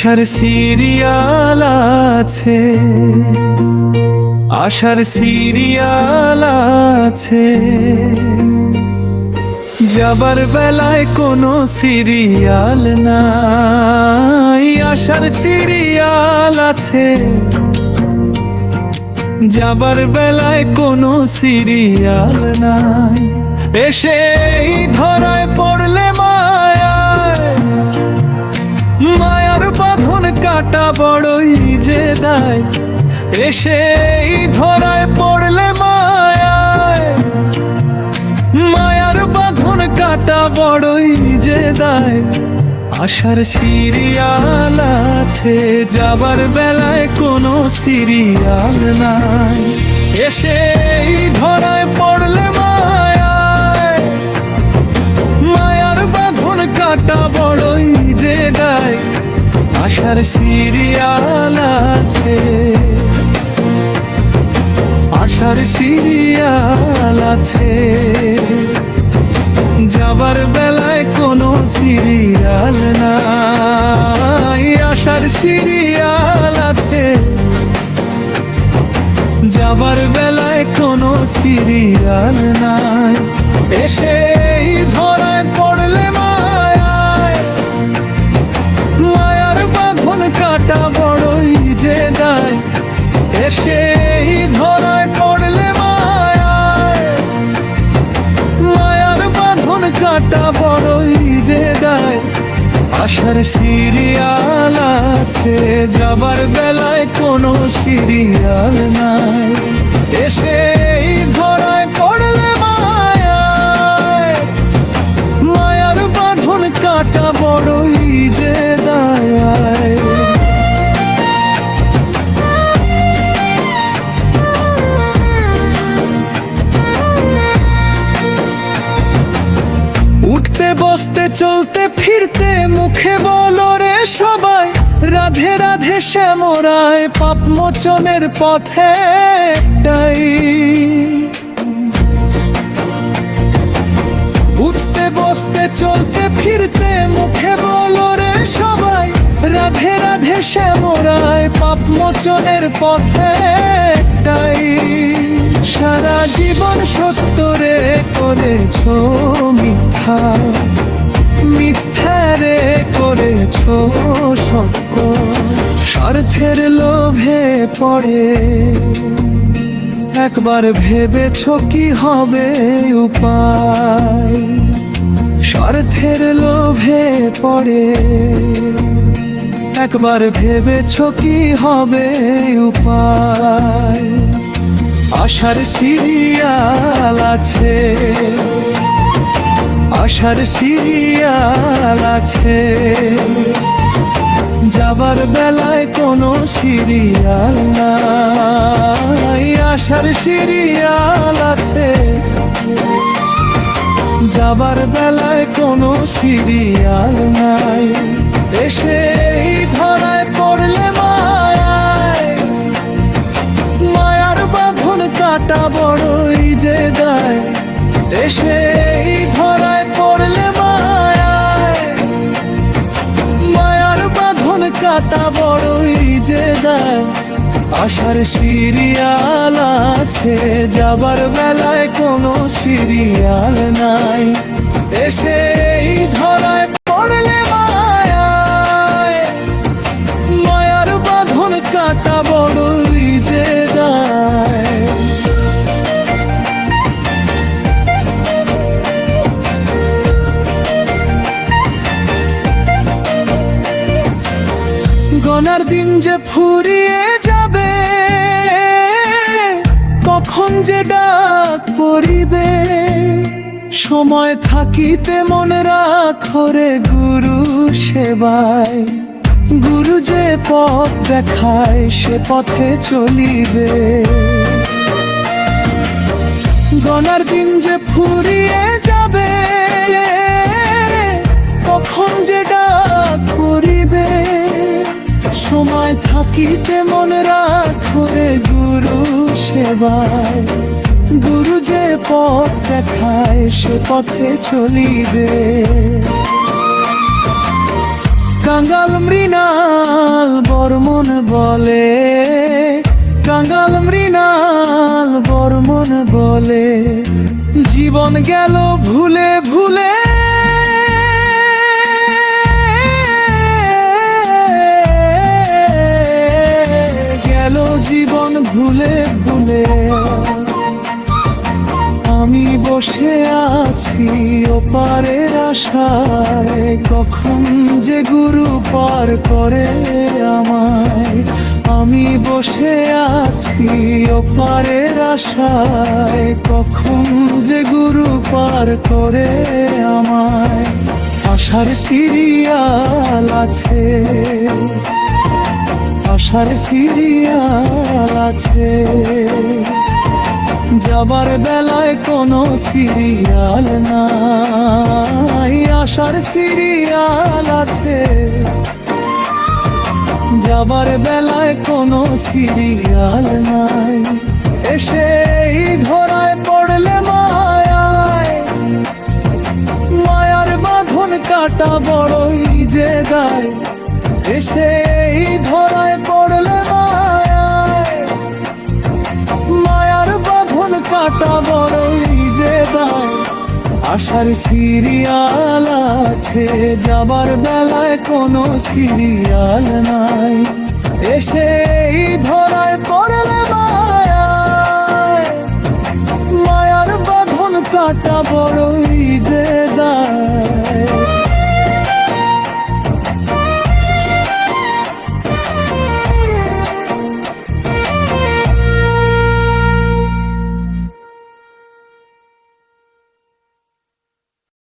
আশার সিরিয়াল আছে, আশার সিরিয়াল আছে, যাবার বেলায় কোনো সিরিয়াল নাই। আশার সিরিয়াল আছে, যাবার বেলায় কোনো সিরিয়াল নাই। এসে ধরায় পড়লে মায়ার বাঁধন কাটা বড়ই যে দায়। এসে ধরায় পড়লে মায়ার বাঁধন কাটা বড়ই যে দায়। আশার সিরিয়াল আছে, যাবার বেলায় কোনো সিরিয়াল নাই। এসে ধরায় পড়লে মায়ার বাঁধন কাটা বড়ই যে দায়। আশার সিরিয়াল আছে, আশার সিরিয়াল আছে, যাবার বেলায় কোনো সিরিয়াল নাই। আশার সিরিয়াল আছে, যাবার বেলায় কোনো সিরিয়াল নাই। এসে ধরায় পড়লে মায়ার বাঁধন কাটা বড়ই যে দায়। এসে ধরায় পড়লে মায়ার বাঁধন কাটা বড়ই যে দায়। আশার সিরিয়াল আছে, যাবার বেলায় কোনো সিরিয়াল নাই। এসে ধরায় পড়লে মায়ার বাঁধন কাটা বড়ই যে দায়। উঠতে বসতে চলতে ফিরতে মুখে বলো রে সবাই, রাধে রাধে শ্যামরায় পাপ মোচনের পথে একটাই। উঠতে বসতে চলতে ফিরতে মুখে বলো রে সবাই, রাধে রাধে শ্যামরায় পাপ মোচনের পথে একটাই। সারা জীবন সত্য রে করেছ মিথ্যা, মিথ্যা রে করেছ সত্য। স্বার্থের লোভে পড়ে একবার ভেবেছ কি হবে উপায়। স্বার্থের লোভে পড়ে একবার ভেবেছ কি হবে উপায়। আশার সিরিয়াল আছে, আশার সিরিয়াল আছে, যাবার বেলায় কোনো সিরিয়াল নাই। আশার সিরিয়াল আছে, যাবার বেলায় কোনো সিরিয়াল নাই। এসে ধরায় পড়লে মায়ার বাঁধন কাটা বড়ই যে দায়। এসে ধরায় পড়লে মায়ার বাঁধন কাটা বড়ই যে দায়। আশার সিরিয়াল আছে, যাবার বেলায় কোনো সিরিয়াল নাই। এসে ধরায় পড়লে মায়ার বাঁধন কাটা বড়ই যে দায়। গনার দিন যে ফুরিয়ে যাবে, কখন যে ডাক পড়িবে, সময় থাকিতে মনে রাখো রে গুরু সেবায়। গুরু যে পথ দেখায় সে পথে চলিবে। গনার দিন যে ফুরিয়ে যাবে, কখন যে ডাক পড়িবে, সময় থাকিতে মনে রাখো রে গুরু সেবায়। গুরু যে পথ দেখায় সে পথে চলিবে। কাঙ্গাল মৃণাল বর্মন বলে, কাঙ্গাল মৃণাল বর্মন বলে, জীবন গেল ভুলে ভুলে, গেল জীবন ভুলে ভুলে। আমি বসে আছি ওপারের আশায়, কখন যে গুরু পার করে আমায়। আমি বসে আছি ওপারের আশায়, কখন যে গুরু পার করে আমায়। আশার সিরিয়াল আছে, আশার সিরিয়াল আছে, যাবার বেলায় কোনো সিরিয়াল নাই। আশার সিরিয়াল আছে, যাবার বেলায় কোনো সিরিয়াল নাই। এসে এই ধরায় পড়লে মায়ায়, মায়ার বাঁধন কাটা বড়ই যে দায়। এসে এই ধরায় পড়লে মায়ায়, মায়ার বাঁধন কাটা বড়ই যে দায়। আশার সিরিয়াল আছে, যাবার বেলায় কোনো সিরিয়াল নাই।